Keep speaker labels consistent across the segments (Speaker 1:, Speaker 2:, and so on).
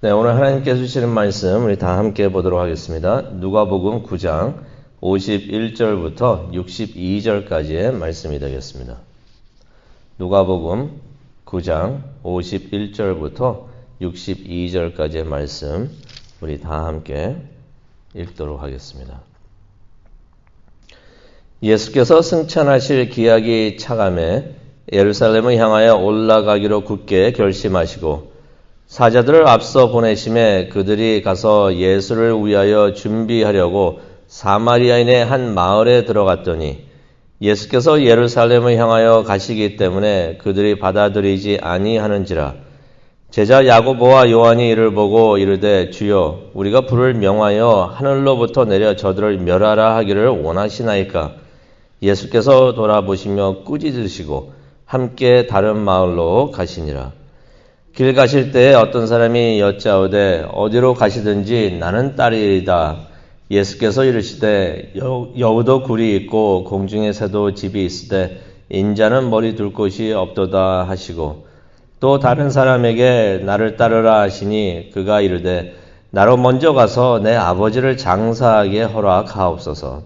Speaker 1: 네, 오늘 하나님께서 주시는 말씀 우리 다 함께 보도록 하겠습니다. 누가복음 9장 51절부터 62절까지의 말씀이 되겠습니다. 누가복음 9장 51절부터 62절까지의 말씀 우리 다 함께 읽도록 하겠습니다. 예수께서 승천하실 기약이 차감해 예루살렘을 향하여 올라가기로 굳게 결심하시고 사자들을 앞서 보내심에 그들이 가서 예수를 위하여 준비하려고 사마리아인의 한 마을에 들어갔더니 예수께서 예루살렘을 향하여 가시기 때문에 그들이 받아들이지 아니하는지라. 제자 야고보와 요한이 이를 보고 이르되 주여 우리가 불을 명하여 하늘로부터 내려 저들을 멸하라 하기를 원하시나이까. 예수께서 돌아보시며 꾸짖으시고 함께 다른 마을로 가시니라. 길 가실 때에 어떤 사람이 여짜오되 어디로 가시든지 나는 따르리이다. 예수께서 이르시되 여우도 굴이 있고 공중의 새도 집이 있으되 인자는 머리 둘 곳이 없도다 하시고 또 다른 사람에게 나를 따르라 하시니 그가 이르되 나로 먼저 가서 내 아버지를 장사하게 허락하옵소서.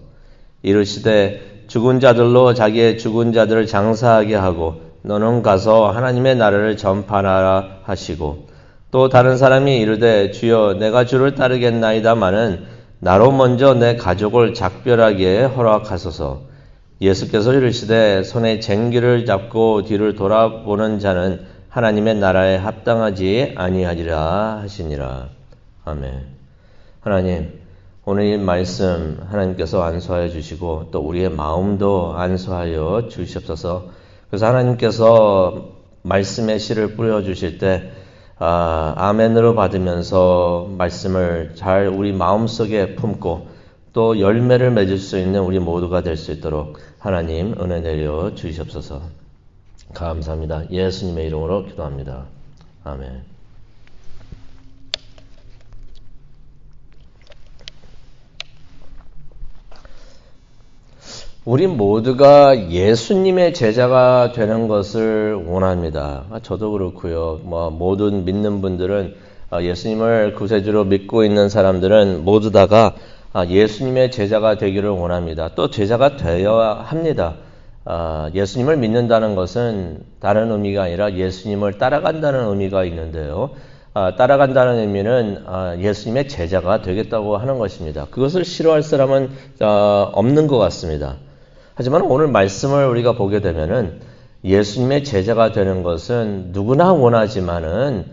Speaker 1: 이르시되 죽은 자들로 자기의 죽은 자들을 장사하게 하고 너는 가서 하나님의 나라를 전파하라 하시고 또 다른 사람이 이르되 주여 내가 주를 따르겠나이다마는 나로 먼저 내 가족을 작별하게 허락하소서. 예수께서 이르시되 손에 쟁기를 잡고 뒤를 돌아보는 자는 하나님의 나라에 합당하지 아니하리라 하시니라. 아멘. 하나님, 오늘 이 말씀 하나님께서 안수하여 주시고 또 우리의 마음도 안수하여 주시옵소서. 그래서 하나님께서 말씀의 씨를 뿌려주실 때 아멘으로 받으면서 말씀을 잘 우리 마음속에 품고 또 열매를 맺을 수 있는 우리 모두가 될 수 있도록 하나님 은혜 내려 주시옵소서. 감사합니다. 예수님의 이름으로 기도합니다. 아멘. 우리 모두가 예수님의 제자가 되는 것을 원합니다. 저도 그렇고요. 모든 믿는 분들은 예수님을 구세주로 믿고 있는 사람들은 모두 다가 예수님의 제자가 되기를 원합니다. 또 제자가 되어야 합니다. 예수님을 믿는다는 것은 다른 의미가 아니라 예수님을 따라간다는 의미가 있는데요. 따라간다는 의미는 예수님의 제자가 되겠다고 하는 것입니다. 그것을 싫어할 사람은 없는 것 같습니다. 하지만 오늘 말씀을 우리가 보게 되면은 예수님의 제자가 되는 것은 누구나 원하지만은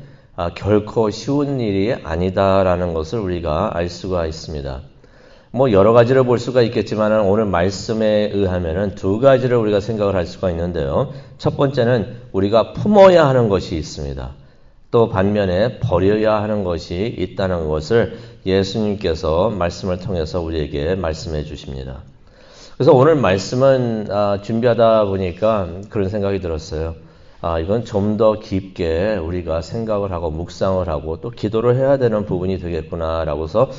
Speaker 1: 결코 쉬운 일이 아니다라는 것을 우리가 알 수가 있습니다. 여러 가지를 볼 수가 있겠지만은 오늘 말씀에 의하면은 두 가지를 우리가 생각을 할 수가 있는데요. 첫 번째는 우리가 품어야 하는 것이 있습니다. 또 반면에 버려야 하는 것이 있다는 것을 예수님께서 말씀을 통해서 우리에게 말씀해 주십니다. 그래서 오늘 말씀은 준비하다 보니까 그런 생각이 들었어요. 이건 좀 더 깊게 우리가 생각을 하고 묵상을 하고 또 기도를 해야 되는 부분이 되겠구나라고서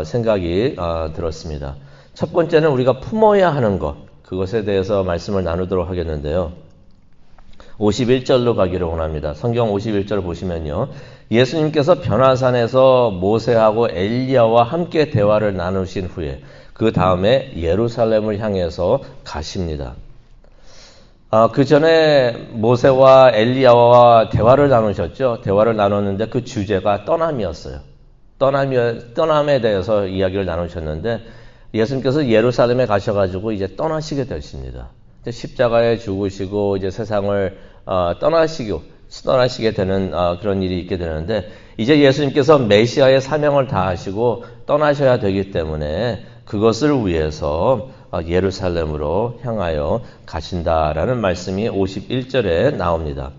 Speaker 1: 생각이 들었습니다. 첫 번째는 우리가 품어야 하는 것, 그것에 대해서 말씀을 나누도록 하겠는데요. 51절로 가기를 원합니다. 성경 51절 보시면요. 예수님께서 변화산에서 모세하고 엘리야와 함께 대화를 나누신 후에 그 다음에 예루살렘을 향해서 가십니다. 그 전에 모세와 엘리야와 대화를 나누셨죠. 대화를 나눴는데 그 주제가 떠남이었어요. 떠남에 대해서 이야기를 나누셨는데 예수님께서 예루살렘에 가셔가지고 이제 떠나시게 되십니다. 십자가에 죽으시고 이제 세상을 떠나시게 되는 그런 일이 있게 되는데 이제 예수님께서 메시아의 사명을 다하시고 떠나셔야 되기 때문에 그것을 위해서 예루살렘으로 향하여 가신다라는 말씀이 51절에 나옵니다.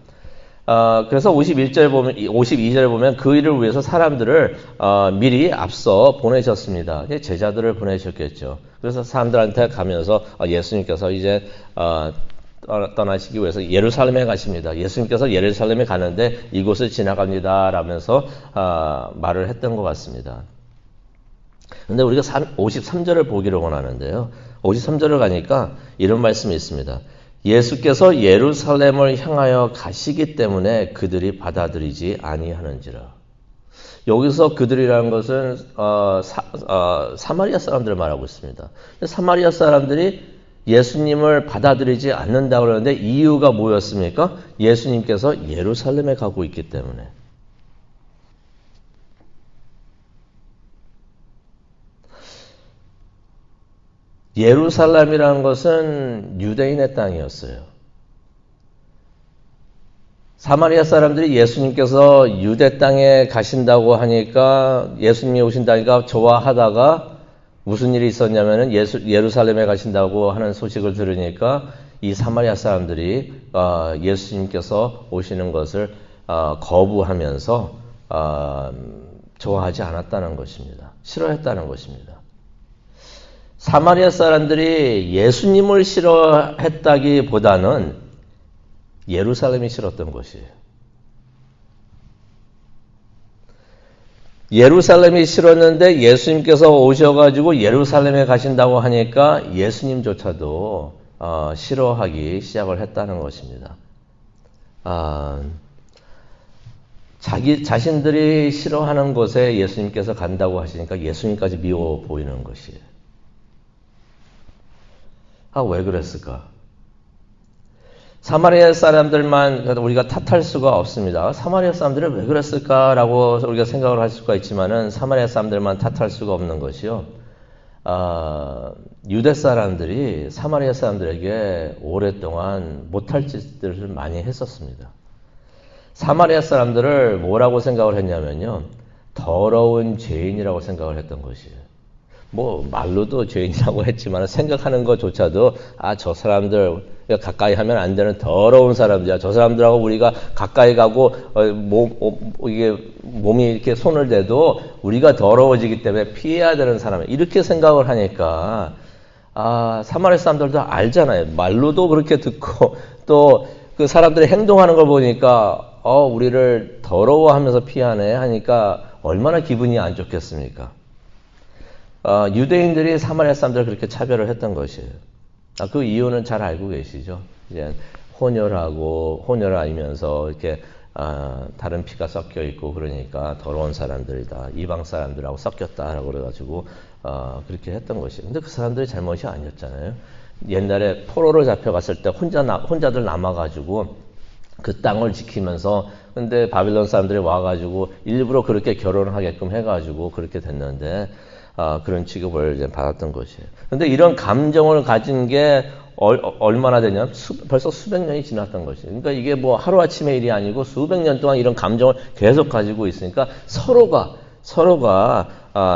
Speaker 1: 그래서 52절에 보면 그 일을 위해서 사람들을 미리 앞서 보내셨습니다. 제자들을 보내셨겠죠. 그래서 사람들한테 가면서 예수님께서 이제 떠나시기 위해서 예루살렘에 가십니다. 예수님께서 예루살렘에 가는데 이곳을 지나갑니다 라면서 말을 했던 것 같습니다. 그런데 우리가 53절을 보기를 원하는데요. 53절을 가니까 이런 말씀이 있습니다. 예수께서 예루살렘을 향하여 가시기 때문에 그들이 받아들이지 아니하는지라. 여기서 그들이라는 것은 사마리아 사람들을 말하고 있습니다. 사마리아 사람들이 예수님을 받아들이지 않는다고 그러는데 이유가 뭐였습니까? 예수님께서 예루살렘에 가고 있기 때문에. 예루살렘이라는 것은 유대인의 땅이었어요. 사마리아 사람들이 예수님께서 유대 땅에 가신다고 하니까 예수님이 오신다니까 좋아하다가 무슨 일이 있었냐면은 예루살렘에 가신다고 하는 소식을 들으니까 이 사마리아 사람들이 예수님께서 오시는 것을 거부하면서 좋아하지 않았다는 것입니다. 싫어했다는 것입니다. 사마리아 사람들이 예수님을 싫어했다기보다는 예루살렘이 싫었던 것이에요. 예루살렘이 싫었는데 예수님께서 오셔가지고 예루살렘에 가신다고 하니까 예수님조차도 싫어하기 시작을 했다는 것입니다. 자신들이 싫어하는 곳에 예수님께서 간다고 하시니까 예수님까지 미워 보이는 것이에요. 왜 그랬을까? 사마리아 사람들만 우리가 탓할 수가 없습니다. 사마리아 사람들은 왜 그랬을까라고 우리가 생각을 할 수가 있지만은 사마리아 사람들만 탓할 수가 없는 것이요. 유대 사람들이 사마리아 사람들에게 오랫동안 못할 짓들을 많이 했었습니다. 사마리아 사람들을 뭐라고 생각을 했냐면요. 더러운 죄인이라고 생각을 했던 것이에요. 말로도 죄인이라고 했지만 생각하는 것조차도 저 사람들 가까이 하면 안 되는 더러운 사람들이야. 저 사람들하고 우리가 가까이 가고 몸이 이렇게 손을 대도 우리가 더러워지기 때문에 피해야 되는 사람. 이렇게 생각을 하니까 사마리아 사람들도 알잖아요. 말로도 그렇게 듣고 또 그 사람들이 행동하는 걸 보니까 우리를 더러워하면서 피하네 하니까 얼마나 기분이 안 좋겠습니까? 유대인들이 사마리아 사람들을 그렇게 차별을 했던 것이에요. 그 이유는 잘 알고 계시죠? 이제 혼혈을 아니면서 이렇게 다른 피가 섞여 있고 그러니까 더러운 사람들이다. 이방 사람들하고 섞였다라고 그래가지고 그렇게 했던 것이에요. 근데 그 사람들의 잘못이 아니었잖아요. 옛날에 포로로 잡혀갔을 때 혼자들 남아가지고 그 땅을 지키면서 근데 바빌론 사람들이 와가지고 일부러 그렇게 결혼을 하게끔 해가지고 그렇게 됐는데 그런 취급을 이제 받았던 것이에요. 근데 이런 감정을 가진 게 얼마나 되냐? 벌써 수백 년이 지났던 것이에요. 그러니까 이게 하루아침의 일이 아니고 수백 년 동안 이런 감정을 계속 가지고 있으니까 서로가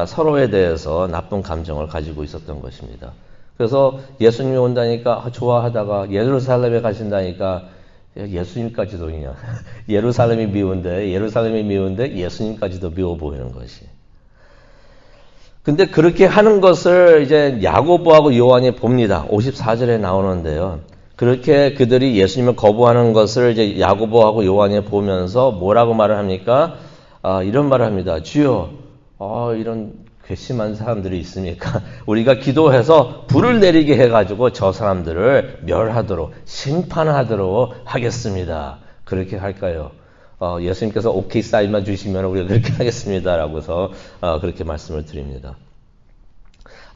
Speaker 1: 서로에 대해서 나쁜 감정을 가지고 있었던 것입니다. 그래서 예수님이 온다니까 좋아하다가 예루살렘에 가신다니까 예수님까지도 그냥 예루살렘이 미운데 예수님까지도 미워 보이는 것이. 근데 그렇게 하는 것을 이제 야고보하고 요한이 봅니다. 54절에 나오는데요. 그렇게 그들이 예수님을 거부하는 것을 이제 야고보하고 요한이 보면서 뭐라고 말을 합니까? 이런 말을 합니다. 주여, 이런 괘씸한 사람들이 있으니까 우리가 기도해서 불을 내리게 해가지고 저 사람들을 멸하도록 심판하도록 하겠습니다. 그렇게 할까요? 예수님께서 오케이 사인만 주시면 우리가 그렇게 하겠습니다라고서 그렇게 말씀을 드립니다.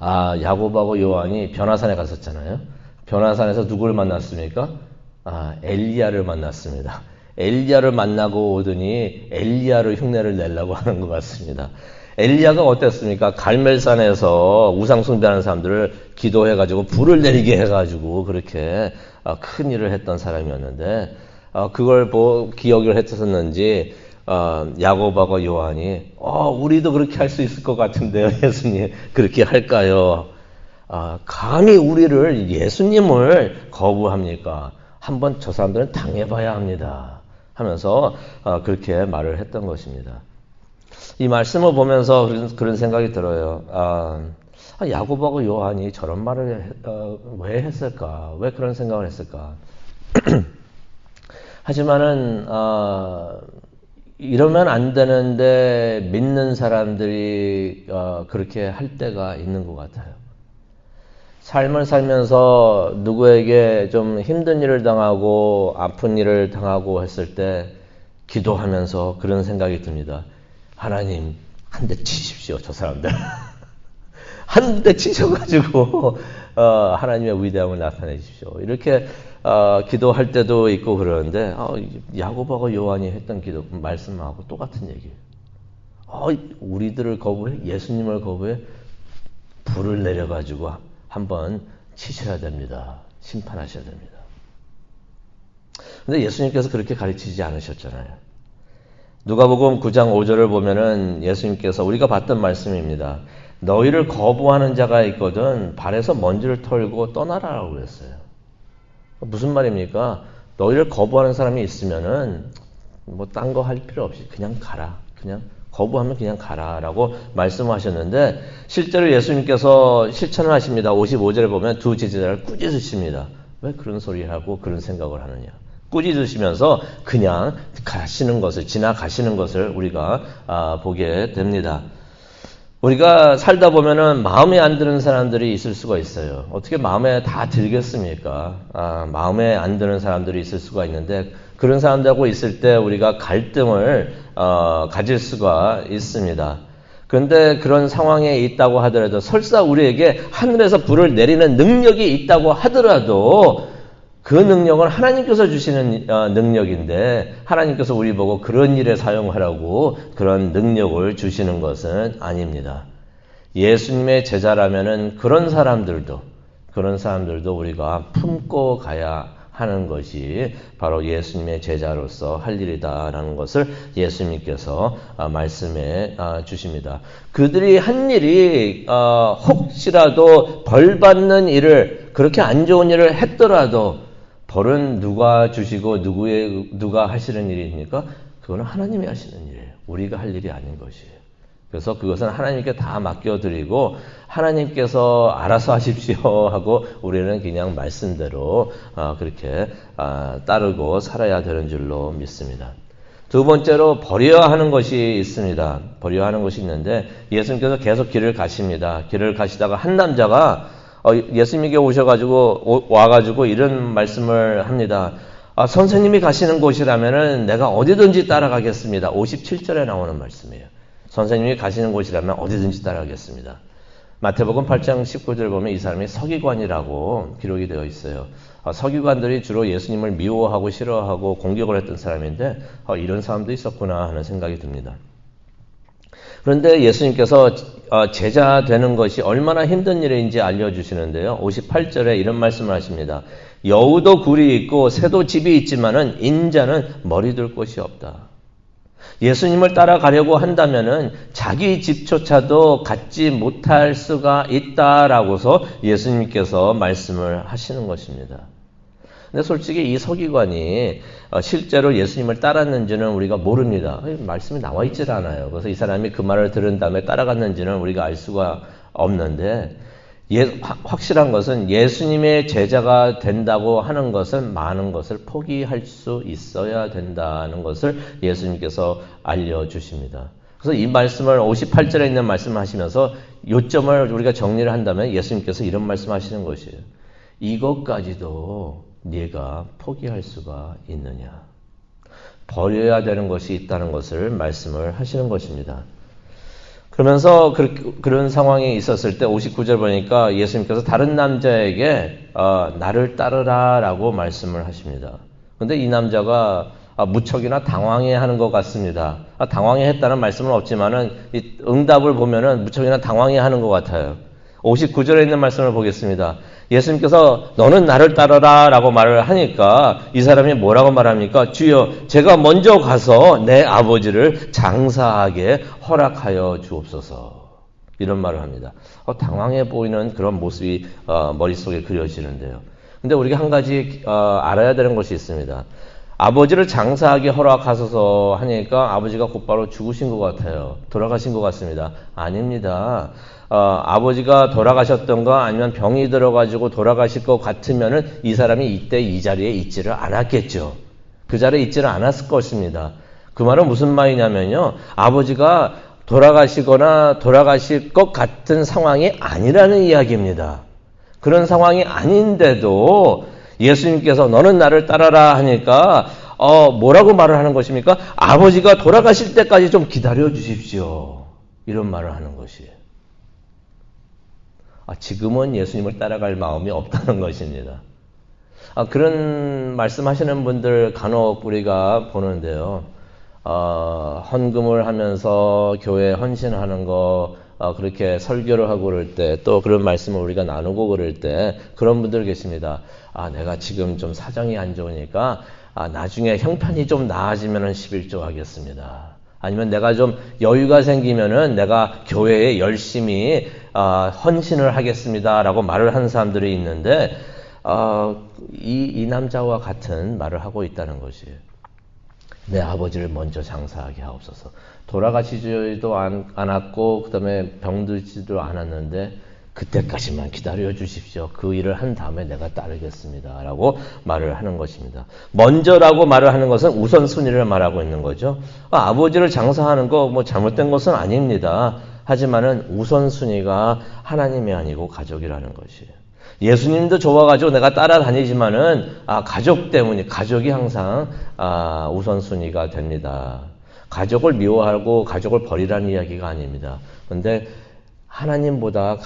Speaker 1: 야고보하고 요한이 변화산에 갔었잖아요. 변화산에서 누구를 만났습니까? 엘리야를 만났습니다. 엘리야를 만나고 오더니 엘리야를 흉내를 내려고 하는 것 같습니다. 엘리야가 어땠습니까? 갈멜산에서 우상 숭배하는 사람들을 기도해가지고 불을 내리게 해가지고 그렇게 큰 일을 했던 사람이었는데 그걸 기억을 했었는지 야고보하고 요한이 우리도 그렇게 할 수 있을 것 같은데요. 예수님 그렇게 할까요? 감히 우리를 예수님을 거부합니까? 한번 저 사람들은 당해봐야 합니다 하면서 그렇게 말을 했던 것입니다. 이 말씀을 보면서 그런 생각이 들어요. 야고보하고 요한이 저런 말을 왜 했을까? 왜 그런 생각을 했을까? 하지만은 이러면 안 되는데 믿는 사람들이 그렇게 할 때가 있는 것 같아요. 삶을 살면서 누구에게 좀 힘든 일을 당하고 아픈 일을 당하고 했을 때 기도하면서 그런 생각이 듭니다. 하나님 한 대 치십시오, 저 사람들. 한 대 치셔가지고 하나님의 위대함을 나타내 주십시오. 이렇게 기도할 때도 있고 그러는데 야고보하고 요한이 했던 기도 말씀하고 똑같은 얘기예요. 우리들을 거부해? 예수님을 거부해? 불을 내려가지고 한번 치셔야 됩니다. 심판하셔야 됩니다. 근데 예수님께서 그렇게 가르치지 않으셨잖아요. 누가복음 9장 5절을 보면은 예수님께서 우리가 봤던 말씀입니다. 너희를 거부하는 자가 있거든 발에서 먼지를 털고 떠나라라고 그랬어요. 무슨 말입니까? 너희를 거부하는 사람이 있으면은 뭐 딴 거 할 필요 없이 그냥 가라. 그냥 거부하면 그냥 가라라고 말씀하셨는데 실제로 예수님께서 실천을 하십니다. 55절에 보면 두 제자를 꾸짖으십니다. 왜 그런 소리 하고 그런 생각을 하느냐? 꾸짖으시면서 그냥 가시는 것을 지나가시는 것을 우리가 보게 됩니다. 우리가 살다 보면은 마음에 안 드는 사람들이 있을 수가 있어요. 어떻게 마음에 다 들겠습니까? 마음에 안 드는 사람들이 있을 수가 있는데 그런 사람들하고 있을 때 우리가 갈등을 가질 수가 있습니다. 그런데 그런 상황에 있다고 하더라도 설사 우리에게 하늘에서 불을 내리는 능력이 있다고 하더라도 그 능력은 하나님께서 주시는 능력인데 하나님께서 우리 보고 그런 일에 사용하라고 그런 능력을 주시는 것은 아닙니다. 예수님의 제자라면은 그런 사람들도 우리가 품고 가야 하는 것이 바로 예수님의 제자로서 할 일이다라는 것을 예수님께서 말씀해 주십니다. 그들이 한 일이 혹시라도 벌 받는 일을 그렇게 안 좋은 일을 했더라도 벌은 누가 주시고 누가 하시는 일입니까? 그거는 하나님이 하시는 일이에요. 우리가 할 일이 아닌 것이에요. 그래서 그것은 하나님께 다 맡겨드리고 하나님께서 알아서 하십시오 하고 우리는 그냥 말씀대로 그렇게 따르고 살아야 되는 줄로 믿습니다. 두 번째로 버려야 하는 것이 있습니다. 버려야 하는 것이 있는데 예수님께서 계속 길을 가십니다. 길을 가시다가 한 남자가 예수님에게 와가지고 이런 말씀을 합니다. 선생님이 가시는 곳이라면은 내가 어디든지 따라가겠습니다. 57절에 나오는 말씀이에요. 선생님이 가시는 곳이라면 어디든지 따라가겠습니다. 마태복음 8장 19절 보면 이 사람이 서기관이라고 기록이 되어 있어요. 서기관들이 주로 예수님을 미워하고 싫어하고 공격을 했던 사람인데 이런 사람도 있었구나 하는 생각이 듭니다. 그런데 예수님께서 제자 되는 것이 얼마나 힘든 일인지 알려주시는데요. 58절에 이런 말씀을 하십니다. 여우도 굴이 있고 새도 집이 있지만은 인자는 머리 둘 곳이 없다. 예수님을 따라가려고 한다면은 자기 집조차도 갖지 못할 수가 있다라고서 예수님께서 말씀을 하시는 것입니다. 근데 솔직히 이 서기관이 실제로 예수님을 따랐는지는 우리가 모릅니다. 말씀이 나와 있질 않아요. 그래서 이 사람이 그 말을 들은 다음에 따라갔는지는 우리가 알 수가 없는데 확실한 것은 예수님의 제자가 된다고 하는 것은 많은 것을 포기할 수 있어야 된다는 것을 예수님께서 알려주십니다. 그래서 이 말씀을 58절에 있는 말씀을 하시면서 요점을 우리가 정리를 한다면 예수님께서 이런 말씀하시는 것이에요. 이것까지도 네가 포기할 수가 있느냐. 버려야 되는 것이 있다는 것을 말씀을 하시는 것입니다. 그러면서 그런 상황이 있었을 때 59절 보니까 예수님께서 다른 남자에게 나를 따르라 라고 말씀을 하십니다. 그런데 이 남자가 무척이나 당황해하는 것 같습니다. 당황해했다는 말씀은 없지만은 이 응답을 보면은 무척이나 당황해하는 것 같아요. 59절에 있는 말씀을 보겠습니다. 예수님께서 너는 나를 따르라 라고 말을 하니까 이 사람이 뭐라고 말합니까? 주여 제가 먼저 가서 내 아버지를 장사하게 허락하여 주옵소서. 이런 말을 합니다. 당황해 보이는 그런 모습이 머릿속에 그려지는데요. 근데 우리가 한 가지 알아야 되는 것이 있습니다. 아버지를 장사하게 허락하소서 하니까 아버지가 곧바로 죽으신 것 같아요. 돌아가신 것 같습니다. 아닙니다. 아버지가 돌아가셨던가 아니면 병이 들어가지고 돌아가실 것 같으면은 이 사람이 이때 이 자리에 있지를 않았겠죠. 그 자리에 있지를 않았을 것입니다. 그 말은 무슨 말이냐면요. 아버지가 돌아가시거나 돌아가실 것 같은 상황이 아니라는 이야기입니다. 그런 상황이 아닌데도 예수님께서 너는 나를 따라라 하니까 뭐라고 말을 하는 것입니까? 아버지가 돌아가실 때까지 좀 기다려 주십시오. 이런 말을 하는 것이에요. 지금은 예수님을 따라갈 마음이 없다는 것입니다. 그런 말씀하시는 분들 간혹 우리가 보는데요. 헌금을 하면서 교회에 헌신하는 거, 그렇게 설교를 하고 그럴 때, 또 그런 말씀을 우리가 나누고 그럴 때, 그런 분들 계십니다. 내가 지금 좀 사정이 안 좋으니까, 나중에 형편이 좀 나아지면은 11조 하겠습니다. 아니면 내가 좀 여유가 생기면은 내가 교회에 열심히, 헌신을 하겠습니다. 라고 말을 하는 사람들이 있는데, 이 남자와 같은 말을 하고 있다는 것이에요. 내 아버지를 먼저 장사하게 하옵소서. 돌아가시지도 않았고, 그 다음에 병들지도 않았는데, 그때까지만 기다려 주십시오. 그 일을 한 다음에 내가 따르겠습니다. 라고 말을 하는 것입니다. 먼저라고 말을 하는 것은 우선순위를 말하고 있는 거죠. 아버지를 장사하는 거 뭐 잘못된 것은 아닙니다. 하지만은 우선순위가 하나님이 아니고 가족이라는 것이에요. 예수님도 좋아가지고 내가 따라다니지만은 가족 때문에 가족이 항상 우선순위가 됩니다. 가족을 미워하고 가족을 버리라는 이야기가 아닙니다. 그런데 하나님보다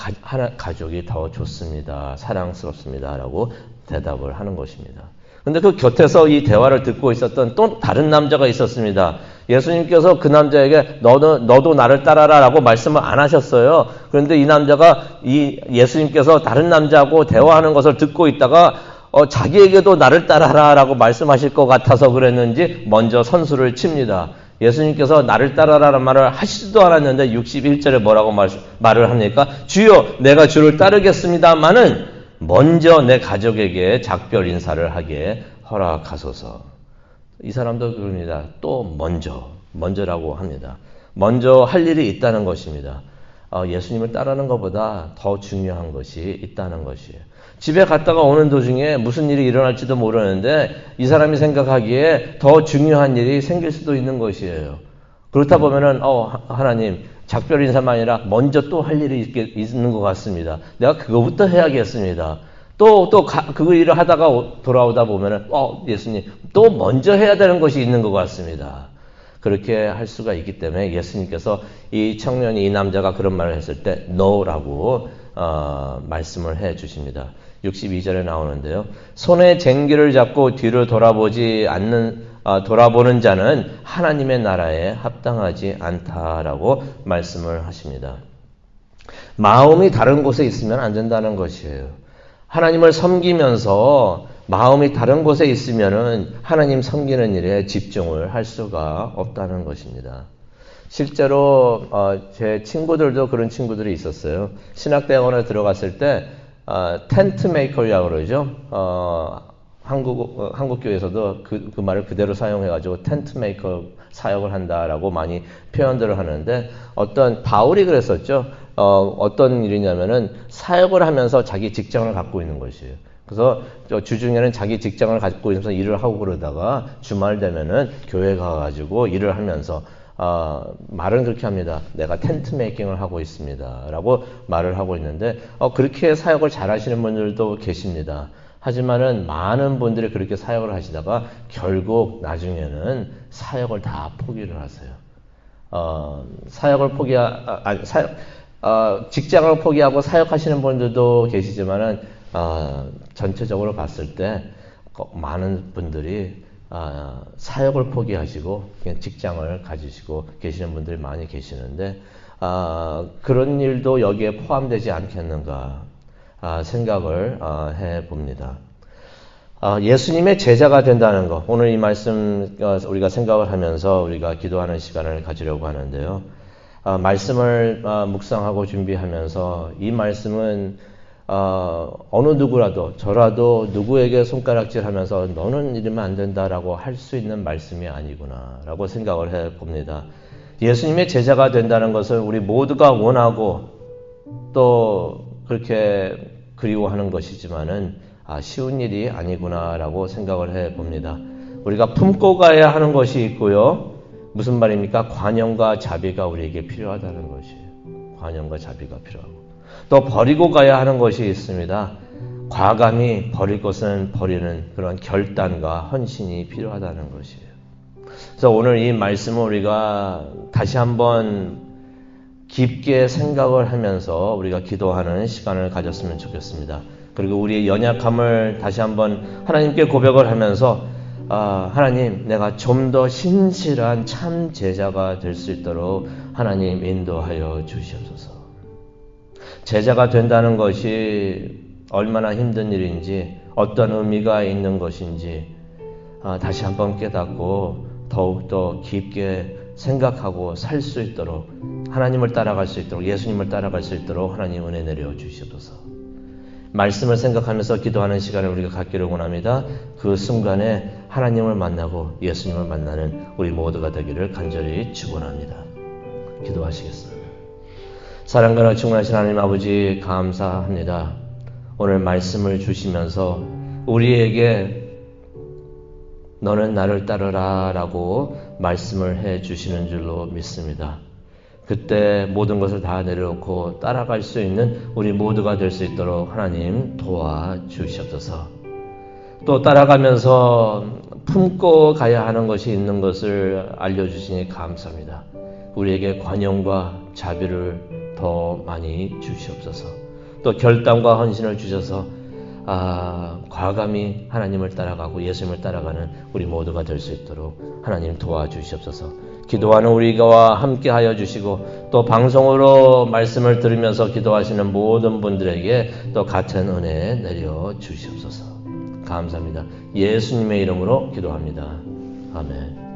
Speaker 1: 가족이 더 좋습니다. 사랑스럽습니다. 라고 대답을 하는 것입니다. 그런데 그 곁에서 이 대화를 듣고 있었던 또 다른 남자가 있었습니다. 예수님께서 그 남자에게 너도 나를 따라라 라고 말씀을 안 하셨어요. 그런데 이 남자가 예수님께서 다른 남자하고 대화하는 것을 듣고 있다가 자기에게도 나를 따라라 라고 말씀하실 것 같아서 그랬는지 먼저 선수를 칩니다. 예수님께서 나를 따라라는 말을 하시지도 않았는데 61절에 뭐라고 말을 합니까? 주여 내가 주를 따르겠습니다마는 먼저 내 가족에게 작별 인사를 하게 허락하소서. 이 사람도 그럽니다. 또 먼저라고 합니다. 먼저 할 일이 있다는 것입니다. 예수님을 따르는 것보다 더 중요한 것이 있다는 것이에요. 집에 갔다가 오는 도중에 무슨 일이 일어날지도 모르는데 이 사람이 생각하기에 더 중요한 일이 생길 수도 있는 것이에요. 그렇다 보면은 하나님 작별 인사만 아니라 먼저 또 할 일이 있는 것 같습니다. 내가 그거부터 해야겠습니다. 또 그 일을 하다가 돌아오다 보면은 예수님 또 먼저 해야 되는 것이 있는 것 같습니다. 그렇게 할 수가 있기 때문에 예수님께서 이 청년이 이 남자가 그런 말을 했을 때 no라고 말씀을 해 주십니다. 62절에 나오는데요. 손에 쟁기를 잡고 뒤를 돌아보는 자는 하나님의 나라에 합당하지 않다라고 말씀을 하십니다. 마음이 다른 곳에 있으면 안 된다는 것이에요. 하나님을 섬기면서 마음이 다른 곳에 있으면은 하나님 섬기는 일에 집중을 할 수가 없다는 것입니다. 실제로 제 친구들도 그런 친구들이 있었어요. 신학대학원에 들어갔을 때 텐트 메이커라고 그러죠. 한국 교회에서도 그 말을 그대로 사용해가지고 텐트 메이커 사역을 한다라고 많이 표현들을 하는데 바울이 그랬었죠. 어떤 일이냐면은 사역을 하면서 자기 직장을 갖고 있는 것이에요. 그래서 주중에는 자기 직장을 갖고 있으면서 일을 하고 그러다가 주말 되면은 교회 가가지고 일을 하면서 말은 그렇게 합니다. 내가 텐트 메이킹을 하고 있습니다. 라고 말을 하고 있는데 그렇게 사역을 잘 하시는 분들도 계십니다. 하지만은 많은 분들이 그렇게 사역을 하시다가 결국 나중에는 사역을 다 포기를 하세요. 직장을 포기하고 사역하시는 분들도 계시지만은 전체적으로 봤을 때 많은 분들이 사역을 포기하시고 그냥 직장을 가지시고 계시는 분들이 많이 계시는데 그런 일도 여기에 포함되지 않겠는가 생각을 해봅니다. 예수님의 제자가 된다는 것, 오늘 이 말씀 우리가 생각을 하면서 우리가 기도하는 시간을 가지려고 하는데요. 말씀을 묵상하고 준비하면서 이 말씀은 어느 누구라도 저라도 누구에게 손가락질하면서 너는 이러면 안 된다라고 할 수 있는 말씀이 아니구나 라고 생각을 해봅니다. 예수님의 제자가 된다는 것을 우리 모두가 원하고 또 그렇게 그리워하는 것이지만은 쉬운 일이 아니구나라고 생각을 해봅니다. 우리가 품고 가야 하는 것이 있고요. 무슨 말입니까? 관용과 자비가 우리에게 필요하다는 것이에요. 관용과 자비가 필요하고 또 버리고 가야 하는 것이 있습니다. 과감히 버릴 것은 버리는 그런 결단과 헌신이 필요하다는 것이에요. 그래서 오늘 이 말씀을 우리가 다시 한번 깊게 생각을 하면서 우리가 기도하는 시간을 가졌으면 좋겠습니다. 그리고 우리의 연약함을 다시 한번 하나님께 고백을 하면서 하나님, 내가 좀 더 신실한 참 제자가 될 수 있도록 하나님 인도하여 주시옵소서. 제자가 된다는 것이 얼마나 힘든 일인지, 어떤 의미가 있는 것인지 다시 한번 깨닫고 더욱더 깊게 생각하고 살 수 있도록, 하나님을 따라갈 수 있도록, 예수님을 따라갈 수 있도록 하나님 은혜 내려 주시옵소서. 말씀을 생각하면서 기도하는 시간을 우리가 갖기를 원합니다. 그 순간에 하나님을 만나고 예수님을 만나는 우리 모두가 되기를 간절히 축원합니다. 기도하시겠습니다. 사랑과 충만하신 하나님 아버지, 감사합니다. 오늘 말씀을 주시면서 우리에게 너는 나를 따르라 라고 말씀을 해 주시는 줄로 믿습니다. 그때 모든 것을 다 내려놓고 따라갈 수 있는 우리 모두가 될 수 있도록 하나님 도와주시옵소서. 또 따라가면서 품고 가야 하는 것이 있는 것을 알려주시니 감사합니다. 우리에게 관용과 자비를 더 많이 주시옵소서. 또 결단과 헌신을 주셔서 과감히 하나님을 따라가고 예수님을 따라가는 우리 모두가 될 수 있도록 하나님 도와주시옵소서. 기도하는 우리가 함께 하여 주시고 또 방송으로 말씀을 들으면서 기도하시는 모든 분들에게 또 같은 은혜 내려 주시옵소서. 감사합니다. 예수님의 이름으로 기도합니다. 아멘.